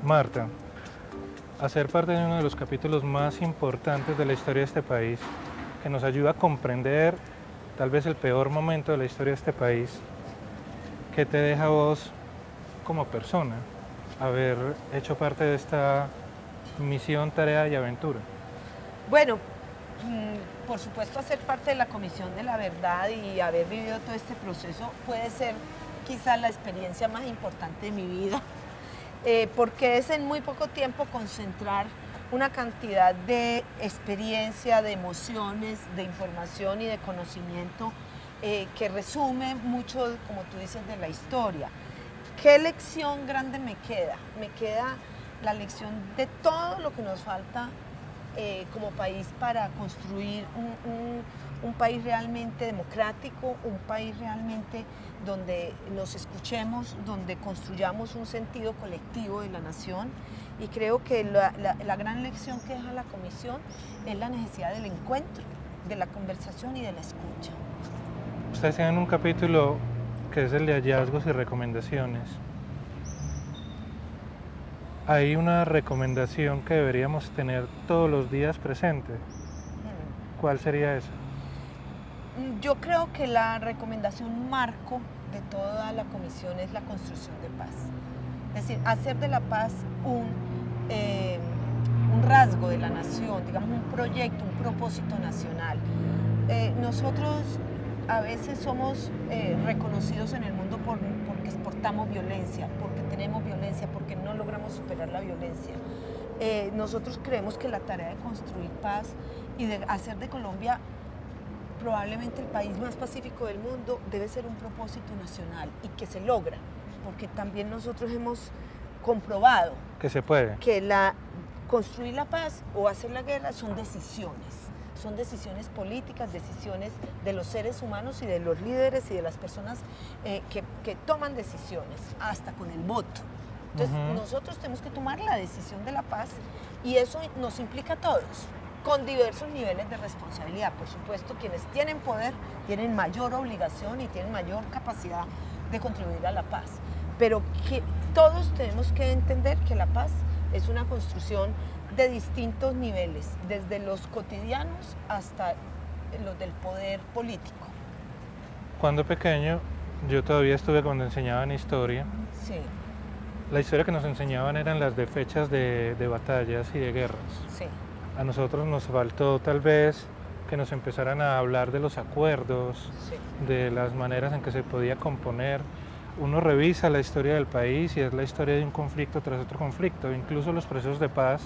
Marta, hacer parte de uno de los capítulos más importantes de la historia de este país, que nos ayuda a comprender tal vez el peor momento de la historia de este país, ¿qué te deja a vos como persona haber hecho parte de esta misión, tarea y aventura? Bueno, por supuesto hacer parte de la Comisión de la Verdad y haber vivido todo este proceso puede ser quizá la experiencia más importante de mi vida, porque es en muy poco tiempo concentrar una cantidad de experiencia, de emociones, de información y de conocimiento que resume mucho, como tú dices, de la historia. ¿Qué lección grande me queda? Me queda la lección de todo lo que nos falta como país para construir un país realmente democrático, un país realmente donde nos escuchemos, donde construyamos un sentido colectivo de la nación. Y creo que la gran lección que deja la comisión es la necesidad del encuentro, de la conversación y de la escucha. Ustedes tienen un capítulo que es el de hallazgos y recomendaciones. Hay una recomendación que deberíamos tener todos los días presente. ¿Cuál sería esa? Yo creo que la recomendación marco de toda la comisión es la construcción de paz. Es decir, hacer de la paz un rasgo de la nación, digamos un proyecto, un propósito nacional. Nosotros a veces somos reconocidos en el mundo porque exportamos violencia, porque tenemos violencia, porque no logramos superar la violencia. Nosotros creemos que la tarea de construir paz y de hacer de Colombia probablemente el país más pacífico del mundo debe ser un propósito nacional y que se logra, porque también nosotros hemos comprobado Que se puede. que construir la paz o hacer la guerra son decisiones políticas, decisiones de los seres humanos y de los líderes y de las personas que toman decisiones, hasta con el voto. Entonces nosotros tenemos que tomar la decisión de la paz y eso nos implica a todos, con diversos niveles de responsabilidad. Por supuesto, quienes tienen poder tienen mayor obligación y tienen mayor capacidad de contribuir a la paz, pero que todos tenemos que entender que la paz es una construcción de distintos niveles, desde los cotidianos hasta los del poder político. Cuando pequeño, yo todavía estuve cuando enseñaban historia. Sí. La historia que nos enseñaban eran las de fechas de batallas y de guerras. Sí. A nosotros nos faltó tal vez que nos empezaran a hablar de los acuerdos, Sí. de las maneras en que se podía componer. Uno revisa la historia del país y es la historia de un conflicto tras otro conflicto. Incluso los procesos de paz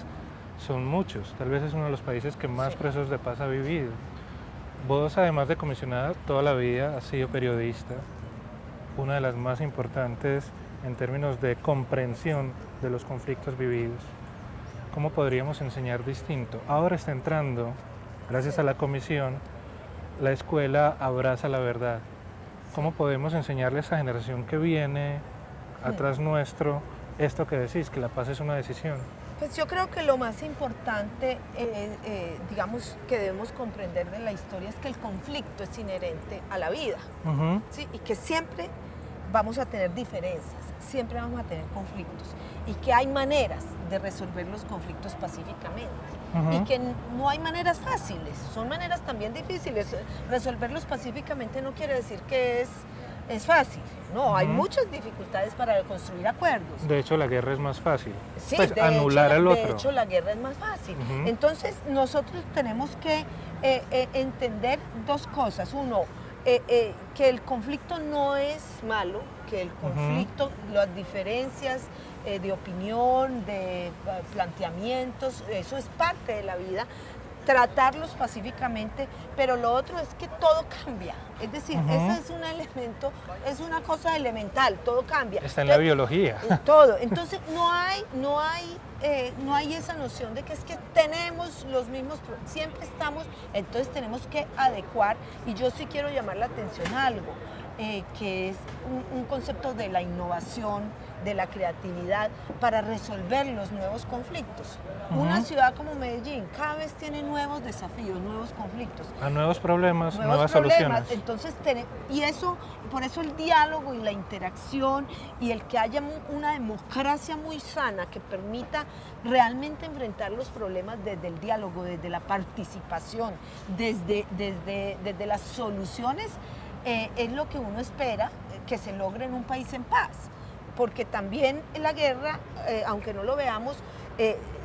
son muchos. Tal vez es uno de los países que más procesos de paz ha vivido. Vos, además de comisionada, toda la vida has sido periodista, una de las más importantes en términos de comprensión de los conflictos vividos. ¿Cómo podríamos enseñar distinto? Ahora está entrando, gracias a la comisión, la escuela Abraza la Verdad. ¿Cómo podemos enseñarle a esa generación que viene atrás nuestro esto que decís, que la paz es una decisión? Pues yo creo que lo más importante, digamos, que debemos comprender de la historia es que el conflicto es inherente a la vida, ¿sí? Y que siempre vamos a tener diferencias, siempre vamos a tener conflictos y que hay maneras de resolver los conflictos pacíficamente y que no hay maneras fáciles, son maneras también difíciles. Resolverlos pacíficamente no quiere decir que es fácil, no, hay muchas dificultades para construir acuerdos. De hecho, la guerra es más fácil. Sí, pues anular al otro. De hecho, la guerra es más fácil. Entonces, nosotros tenemos que entender dos cosas. Uno, que el conflicto no es malo, que el conflicto, las diferencias de opinión, de planteamientos, eso es parte de la vida, tratarlos pacíficamente, pero lo otro es que todo cambia, es decir, ese es un elemento, es una cosa elemental, todo cambia. Está en la biología. Todo, entonces no hay esa noción de que es que tenemos los mismos, siempre estamos, entonces tenemos que adecuar, y yo sí quiero llamar la atención a algo. que es un concepto de la innovación, de la creatividad para resolver los nuevos conflictos. Una ciudad como Medellín cada vez tiene nuevos desafíos, nuevos conflictos. A nuevos problemas, nuevas soluciones. Entonces, por eso el diálogo y la interacción y el que haya una democracia muy sana que permita realmente enfrentar los problemas desde el diálogo, desde la participación, desde las soluciones, es lo que uno espera que se logre en un país en paz. Porque también la guerra, aunque no lo veamos,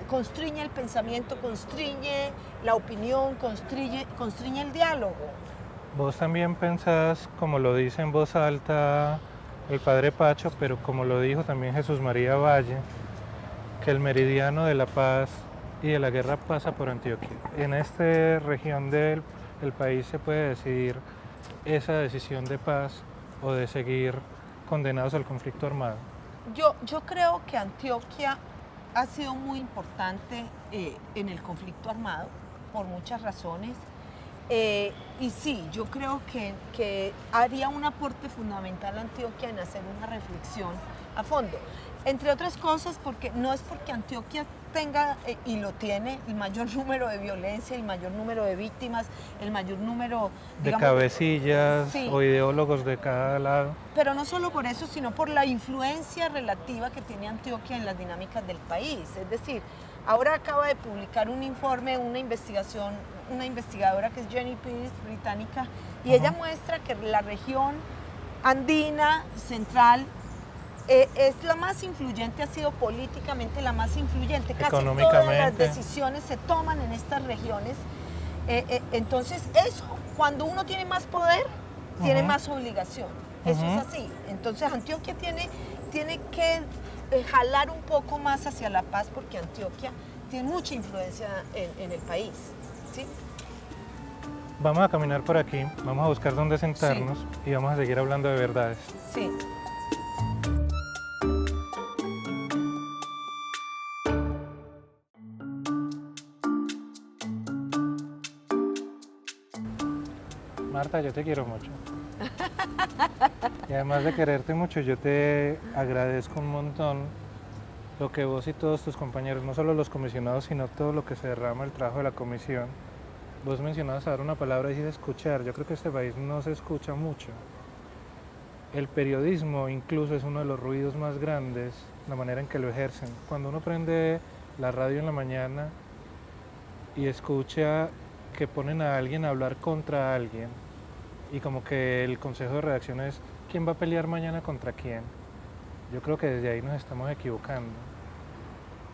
constriñe el pensamiento, constriñe la opinión, constriñe el diálogo. Vos también pensás, como lo dice en voz alta el padre Pacho, pero como lo dijo también Jesús María Valle, que el meridiano de la paz y de la guerra pasa por Antioquia. En esta región del país se puede decidir esa decisión de paz o de seguir condenados al conflicto armado. Yo creo que Antioquia ha sido muy importante en el conflicto armado por muchas razones. Y sí, yo creo que haría un aporte fundamental a Antioquia en hacer una reflexión a fondo. Entre otras cosas, porque no es porque Antioquia tenga, y lo tiene, el mayor número de violencia, el mayor número de víctimas, el mayor número, digamos, de cabecillas, sí, o ideólogos de cada lado. Pero no solo por eso, sino por la influencia relativa que tiene Antioquia en las dinámicas del país. Es decir, ahora acaba de publicar un informe, una investigación, una investigadora que es Jenny Pierce, británica, y ella muestra que la región andina central es la más influyente, ha sido políticamente la más influyente. Casi todas las decisiones se toman en estas regiones. Entonces, eso, cuando uno tiene más poder, tiene más obligación. Eso es así. Entonces, Antioquia tiene que jalar un poco más hacia la paz, porque Antioquia tiene mucha influencia en el país. ¿Sí? Vamos a caminar por aquí, vamos a buscar dónde sentarnos, sí, y vamos a seguir hablando de verdades. Sí. Marta, yo te quiero mucho. Y además de quererte mucho, yo te agradezco un montón lo que vos y todos tus compañeros, no solo los comisionados, sino todo lo que se derrama el trabajo de la comisión. Vos mencionabas ahora una palabra y dices escuchar. Yo creo que este país no se escucha mucho. El periodismo incluso es uno de los ruidos más grandes, la manera en que lo ejercen. Cuando uno prende la radio en la mañana y escucha que ponen a alguien a hablar contra alguien, y como que el consejo de redacción es ¿quién va a pelear mañana contra quién? Yo creo que desde ahí nos estamos equivocando.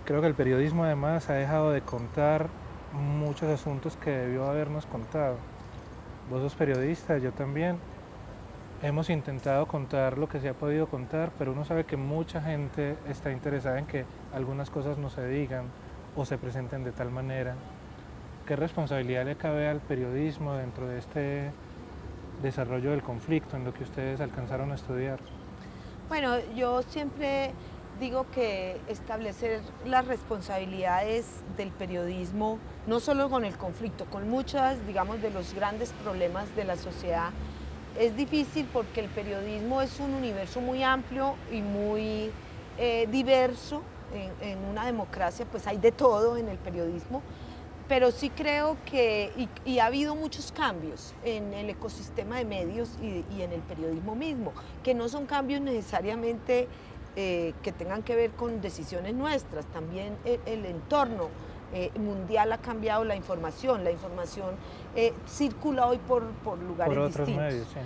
Creo que el periodismo además ha dejado de contar muchos asuntos que debió habernos contado. Vos sos periodista, yo también. Hemos intentado contar lo que se ha podido contar, pero uno sabe que mucha gente está interesada en que algunas cosas no se digan o se presenten de tal manera. ¿Qué responsabilidad le cabe al periodismo dentro de este desarrollo del conflicto en lo que ustedes alcanzaron a estudiar? Bueno, yo siempre digo que establecer las responsabilidades del periodismo, no solo con el conflicto, con muchas, digamos, de los grandes problemas de la sociedad, es difícil porque el periodismo es un universo muy amplio y muy diverso. En una democracia pues hay de todo en el periodismo, pero sí creo que, y ha habido muchos cambios en el ecosistema de medios y en el periodismo mismo, que no son cambios necesariamente que tengan que ver con decisiones nuestras, también el entorno mundial ha cambiado la información circula hoy por lugares distintos. Medios, sí.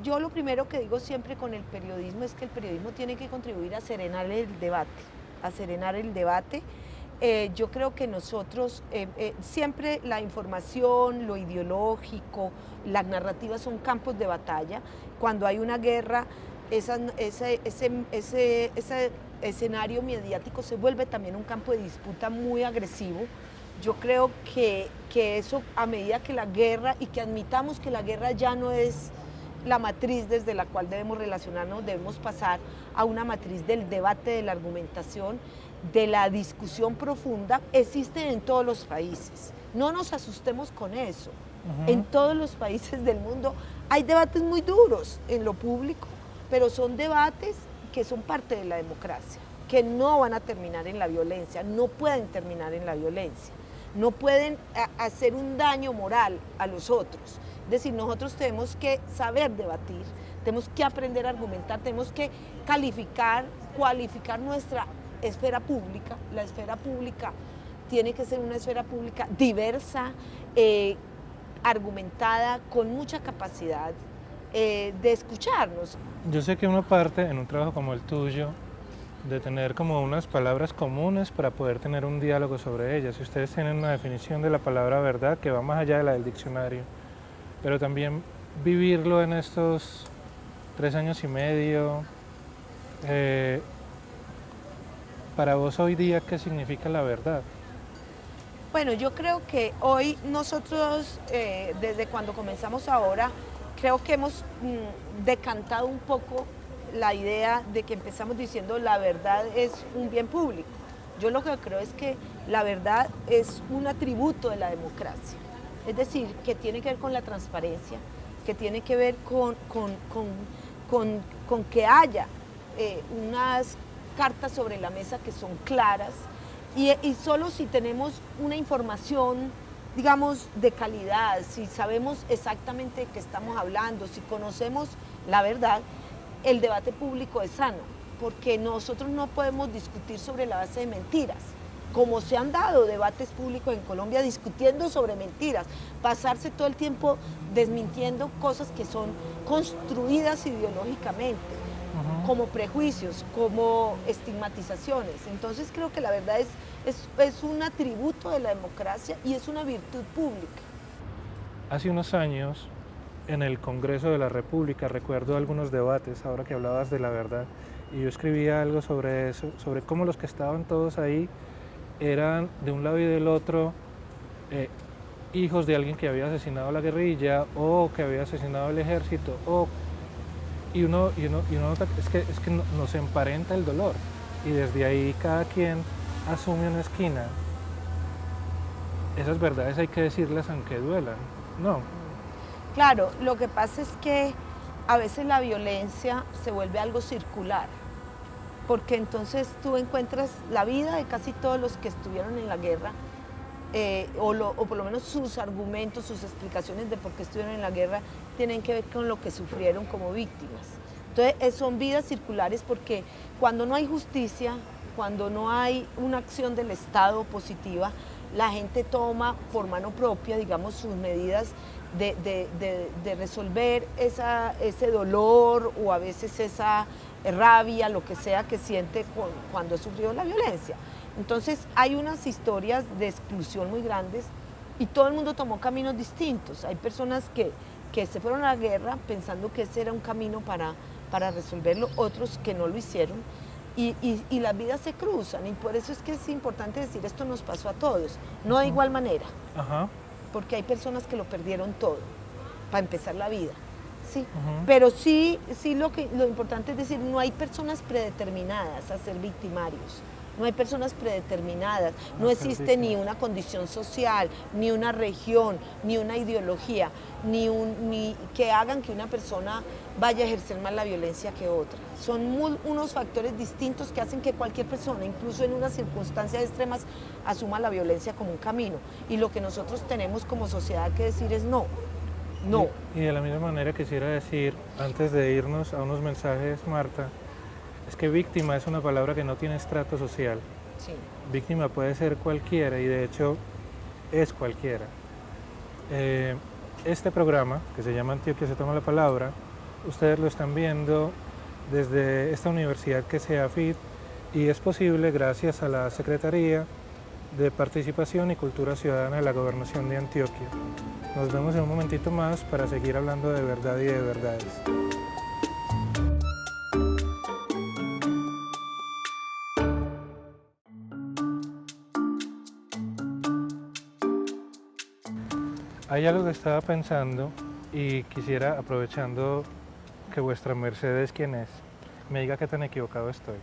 Yo lo primero que digo siempre con el periodismo es que el periodismo tiene que contribuir a serenar el debate, yo creo que nosotros, siempre la información, lo ideológico, las narrativas son campos de batalla. Cuando hay una guerra, ese escenario mediático se vuelve también un campo de disputa muy agresivo. Yo creo que eso, a medida que la guerra, y que admitamos que la guerra ya no es la matriz desde la cual debemos relacionarnos, debemos pasar a una matriz del debate, de la argumentación, de la discusión profunda, existe en todos los países. No nos asustemos con eso. En todos los países del mundo hay debates muy duros en lo público, pero son debates que son parte de la democracia, que no van a terminar en la violencia, no pueden terminar en la violencia, no pueden hacer un daño moral a los otros. Es decir, nosotros tenemos que saber debatir, tenemos que aprender a argumentar, tenemos que cualificar nuestra esfera pública. La esfera pública tiene que ser una esfera pública diversa, argumentada, con mucha capacidad de escucharnos. Yo sé que uno parte en un trabajo como el tuyo de tener como unas palabras comunes para poder tener un diálogo sobre ellas. Y ustedes tienen una definición de la palabra verdad que va más allá de la del diccionario, pero también vivirlo en estos 3 años y medio. Para vos hoy día, ¿qué significa la verdad? Bueno, yo creo que hoy nosotros, desde cuando comenzamos ahora, creo que hemos decantado un poco la idea de que empezamos diciendo la verdad es un bien público. Yo lo que creo es que la verdad es un atributo de la democracia, es decir, que tiene que ver con la transparencia, que tiene que ver con que haya unas cartas sobre la mesa que son claras y solo si tenemos una información, digamos, de calidad, si sabemos exactamente de qué estamos hablando, si conocemos la verdad, el debate público es sano, porque nosotros no podemos discutir sobre la base de mentiras, como se han dado debates públicos en Colombia discutiendo sobre mentiras, pasarse todo el tiempo desmintiendo cosas que son construidas ideológicamente, como prejuicios, como estigmatizaciones. Entonces creo que la verdad es un atributo de la democracia y es una virtud pública. Hace unos años, en el Congreso de la República, recuerdo algunos debates, ahora que hablabas de la verdad, y yo escribía algo sobre eso, sobre cómo los que estaban todos ahí eran de un lado y del otro hijos de alguien que había asesinado a la guerrilla o que había asesinado al ejército, y uno nota que es que nos emparenta el dolor, y desde ahí cada quien asume una esquina. Esas verdades hay que decirlas aunque duelan, ¿no? Claro, lo que pasa es que a veces la violencia se vuelve algo circular, porque entonces tú encuentras la vida de casi todos los que estuvieron en la guerra, o por lo menos sus argumentos, sus explicaciones de por qué estuvieron en la guerra tienen que ver con lo que sufrieron como víctimas. Entonces son vidas circulares porque cuando no hay justicia, cuando no hay una acción del Estado positiva, la gente toma por mano propia, digamos, sus medidas de resolver ese dolor o a veces esa rabia, lo que sea que siente cuando ha sufrido la violencia. Entonces hay unas historias de exclusión muy grandes y todo el mundo tomó caminos distintos. Hay personas que se fueron a la guerra pensando que ese era un camino para resolverlo, otros que no lo hicieron y las vidas se cruzan y por eso es que es importante decir esto nos pasó a todos, no de igual manera, porque hay personas que lo perdieron todo para empezar la vida. Sí, pero sí lo importante es decir, no hay personas predeterminadas a ser victimarios. No hay personas predeterminadas, no existe ni una condición social, ni una región, ni una ideología, ni que hagan que una persona vaya a ejercer más la violencia que otra. Son unos factores distintos que hacen que cualquier persona, incluso en unas circunstancias extremas, asuma la violencia como un camino. Y lo que nosotros tenemos como sociedad que decir es no. No. Y de la misma manera quisiera decir, antes de irnos a unos mensajes, Marta, es que víctima es una palabra que no tiene estrato social. Sí. Víctima puede ser cualquiera y de hecho es cualquiera. Este programa, que se llama Antioquia se toma la palabra, ustedes lo están viendo desde esta universidad que es EAFIT y es posible gracias a la Secretaría de Participación y Cultura Ciudadana de la Gobernación de Antioquia. Nos vemos en un momentito más para seguir hablando de verdad y de verdades. Hay algo que estaba pensando y quisiera, aprovechando que vuestra merced es quien es, me diga qué tan equivocado estoy.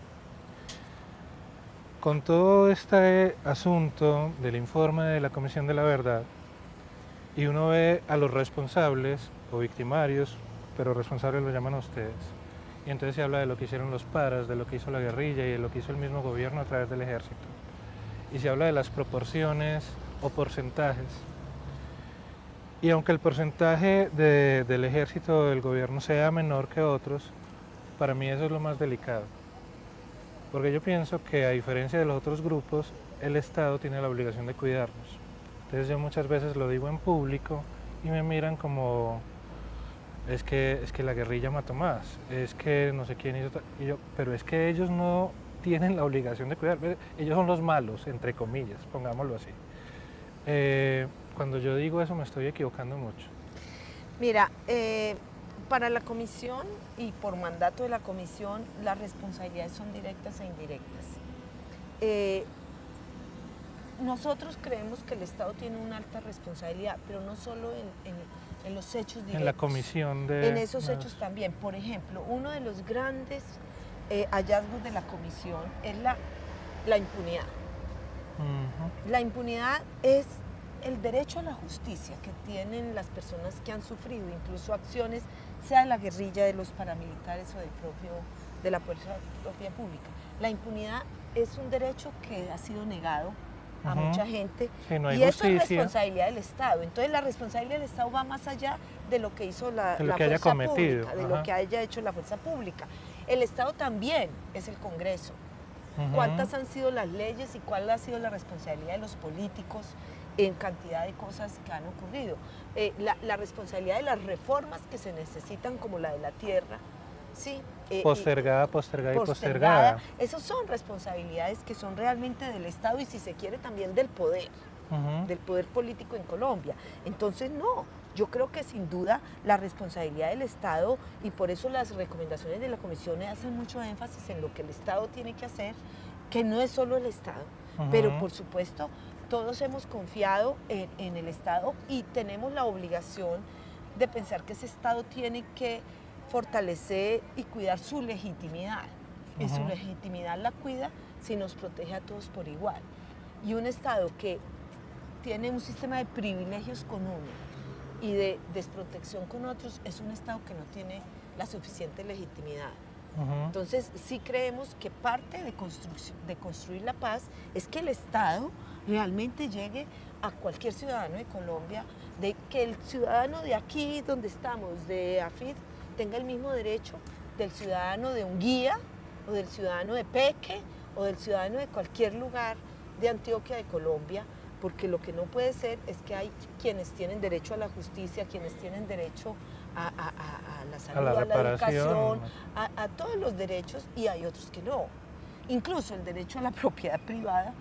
Con todo este asunto del informe de la Comisión de la Verdad, y uno ve a los responsables o victimarios, pero responsables lo llaman a ustedes. Y entonces se habla de lo que hicieron los paras, de lo que hizo la guerrilla y de lo que hizo el mismo gobierno a través del ejército. Y se habla de las proporciones o porcentajes. Y aunque el porcentaje del ejército o del gobierno sea menor que otros, para mí eso es lo más delicado. Porque yo pienso que a diferencia de los otros grupos, el Estado tiene la obligación de cuidarnos. Entonces yo muchas veces lo digo en público y me miran como, es que la guerrilla mató más, es que no sé quién hizo, y yo, pero es que ellos no tienen la obligación de cuidar, ellos son los malos, entre comillas, pongámoslo así. Cuando yo digo eso me estoy equivocando mucho. Mira, para la comisión y por mandato de la comisión, las responsabilidades son directas e indirectas. Nosotros creemos que el Estado tiene una alta responsabilidad, pero no solo en los hechos directos. En la comisión de... En esos hechos también. Por ejemplo, uno de los grandes hallazgos de la comisión es la impunidad. La impunidad es el derecho a la justicia que tienen las personas que han sufrido incluso acciones, sea de la guerrilla, de los paramilitares o de la fuerza propia pública. La impunidad es un derecho que ha sido negado a mucha gente, sí, no hay y eso justicia. es responsabilidad del Estado. Entonces la responsabilidad del Estado va más allá de lo que hizo la fuerza pública, de lo que haya hecho la fuerza pública. El Estado también es el Congreso. ¿Cuántas han sido las leyes y cuál ha sido la responsabilidad de los políticos en cantidad de cosas que han ocurrido? La responsabilidad de las reformas que se necesitan, como la de la tierra, ¿sí? Postergada. Esas son responsabilidades que son realmente del Estado y, si se quiere, también del poder político en Colombia. Entonces, no, yo creo que sin duda la responsabilidad del Estado, y por eso las recomendaciones de la Comisión hacen mucho énfasis en lo que el Estado tiene que hacer, que no es solo el Estado, pero por supuesto todos hemos confiado en el Estado y tenemos la obligación de pensar que ese Estado tiene que fortalecer y cuidar su legitimidad. Y su legitimidad la cuida si nos protege a todos por igual. Y un Estado que tiene un sistema de privilegios con uno y de desprotección con otros es un Estado que no tiene la suficiente legitimidad. Entonces sí creemos que parte de construir la paz es que el Estado realmente llegue a cualquier ciudadano de Colombia, de que el ciudadano de aquí donde estamos, de Afid, tenga el mismo derecho del ciudadano de Unguía, o del ciudadano de Peque, o del ciudadano de cualquier lugar de Antioquia, de Colombia, porque lo que no puede ser es que hay quienes tienen derecho a la justicia, quienes tienen derecho a la salud, a la educación, a todos los derechos, y hay otros que no. Incluso el derecho a la propiedad privada,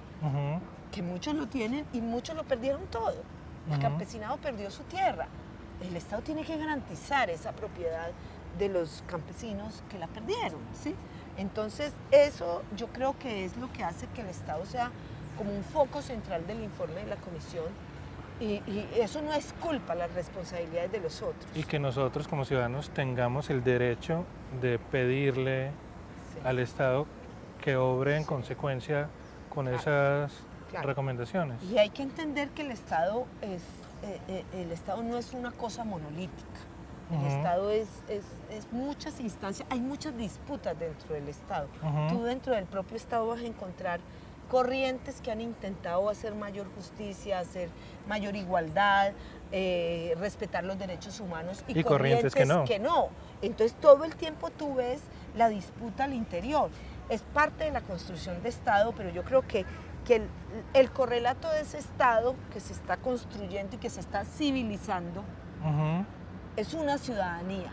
que muchos lo tienen y muchos lo perdieron todo. El campesinado perdió su tierra. El Estado tiene que garantizar esa propiedad de los campesinos que la perdieron, ¿sí? Entonces, eso yo creo que es lo que hace que el Estado sea como un foco central del informe de la Comisión, y eso no es culpa, las responsabilidades de los otros. Y que nosotros como ciudadanos tengamos el derecho de pedirle al Estado que obre en consecuencia con esas recomendaciones. Y hay que entender que el Estado no es una cosa monolítica. El Estado es muchas instancias, hay muchas disputas dentro del Estado. Tú dentro del propio Estado vas a encontrar corrientes que han intentado hacer mayor justicia, hacer mayor igualdad, respetar los derechos humanos, y corrientes que no. Entonces todo el tiempo tú ves la disputa al interior. Es parte de la construcción de Estado, pero yo creo que el correlato de ese Estado que se está construyendo y que se está civilizando es una ciudadanía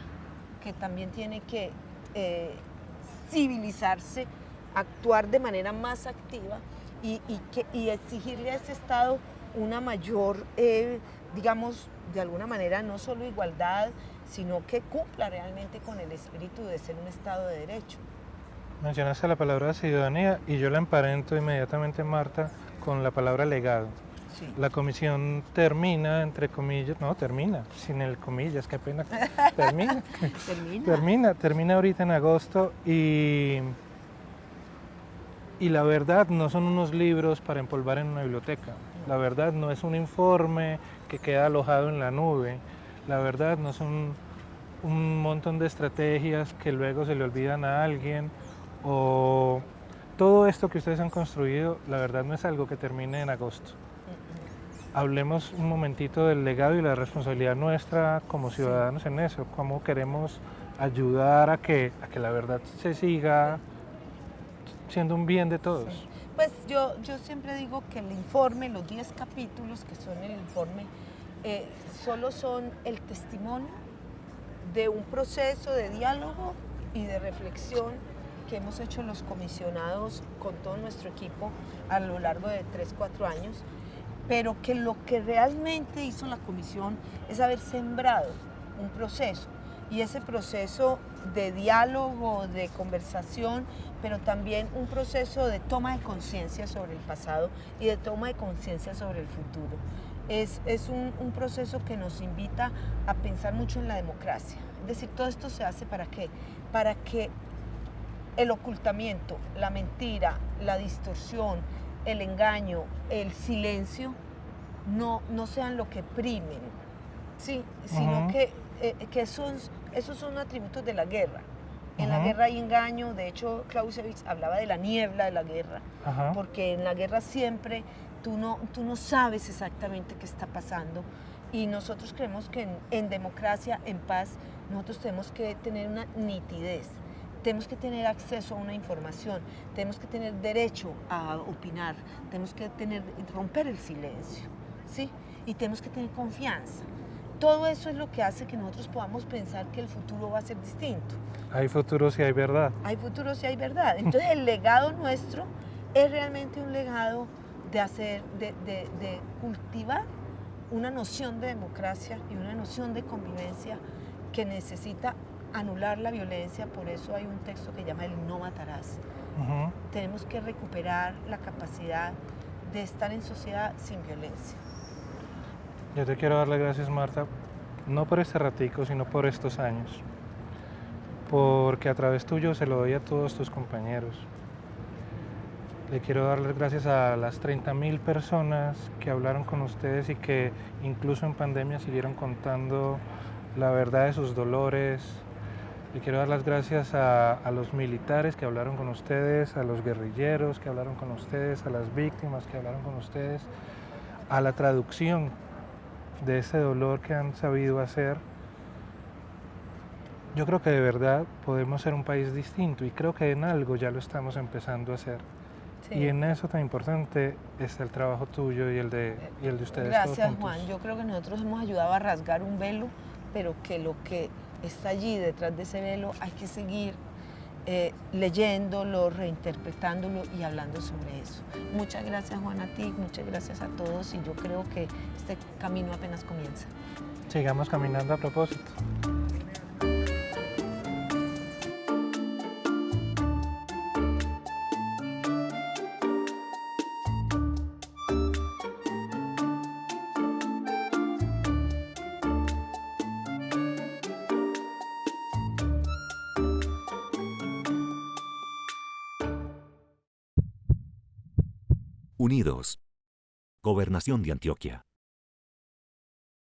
que también tiene que civilizarse, actuar de manera más activa y exigirle a ese Estado una mayor, digamos, de alguna manera, no solo igualdad, sino que cumpla realmente con el espíritu de ser un Estado de derecho. Mencionaste la palabra ciudadanía y yo la emparento inmediatamente, Marta, con la palabra legado. Sí. La comisión termina, entre comillas, termina, sin el comillas, qué pena, termina ahorita en agosto, y la verdad no son unos libros para empolvar en una biblioteca. La verdad no es un informe que queda alojado en la nube. La verdad no son un montón de estrategias que luego se le olvidan a alguien, o todo esto que ustedes han construido, la verdad no es algo que termine en agosto. Hablemos un momentito del legado y la responsabilidad nuestra como ciudadanos en eso, cómo queremos ayudar a que la verdad se siga siendo un bien de todos. Sí. Pues yo siempre digo que el informe, los 10 capítulos que son el informe, solo son el testimonio de un proceso de diálogo y de reflexión que hemos hecho los comisionados con todo nuestro equipo a lo largo de 3, 4 años, pero que lo que realmente hizo la comisión es haber sembrado un proceso, y ese proceso de diálogo, de conversación, pero también un proceso de toma de conciencia sobre el pasado y de toma de conciencia sobre el futuro. Es un proceso que nos invita a pensar mucho en la democracia. Es decir, todo esto se hace ¿para qué? Para que el ocultamiento, la mentira, la distorsión, el engaño, el silencio no sean lo que primen, ¿sí? Sino que esos son atributos de la guerra. En la guerra hay engaño. De hecho, Clausewitz hablaba de la niebla de la guerra, porque en la guerra siempre tú no sabes exactamente qué está pasando, y nosotros creemos que en democracia, en paz, nosotros tenemos que tener una nitidez, tenemos que tener acceso a una información, tenemos que tener derecho a opinar, tenemos que romper el silencio, ¿sí? Y tenemos que tener confianza. Todo eso es lo que hace que nosotros podamos pensar que el futuro va a ser distinto. Hay futuro si hay verdad. Hay futuro si hay verdad. Entonces el legado nuestro es realmente un legado de cultivar una noción de democracia y una noción de convivencia que necesita anular la violencia. Por eso hay un texto que llama el no matarás. Tenemos que recuperar la capacidad de estar en sociedad sin violencia. Yo te quiero dar las gracias, Marta, no por este ratico, sino por estos años, porque a través tuyo se lo doy a todos tus compañeros. Le quiero dar las gracias a las 30.000 personas que hablaron con ustedes y que incluso en pandemia siguieron contando la verdad de sus dolores. Le quiero dar las gracias a los militares que hablaron con ustedes, a los guerrilleros que hablaron con ustedes, a las víctimas que hablaron con ustedes, a la traducción de ese dolor que han sabido hacer. Yo creo que de verdad podemos ser un país distinto, y creo que en algo ya lo estamos empezando a hacer. Sí. Y en eso tan importante está el trabajo tuyo y el de ustedes. Gracias, Juan. Yo creo que nosotros hemos ayudado a rasgar un velo, pero que lo que está allí detrás de ese velo hay que seguir leyéndolo, reinterpretándolo y hablando sobre eso. Muchas gracias, Juan, a ti, muchas gracias a todos, y yo creo que este camino apenas comienza. Sigamos caminando a propósito. Unidos. Gobernación de Antioquia.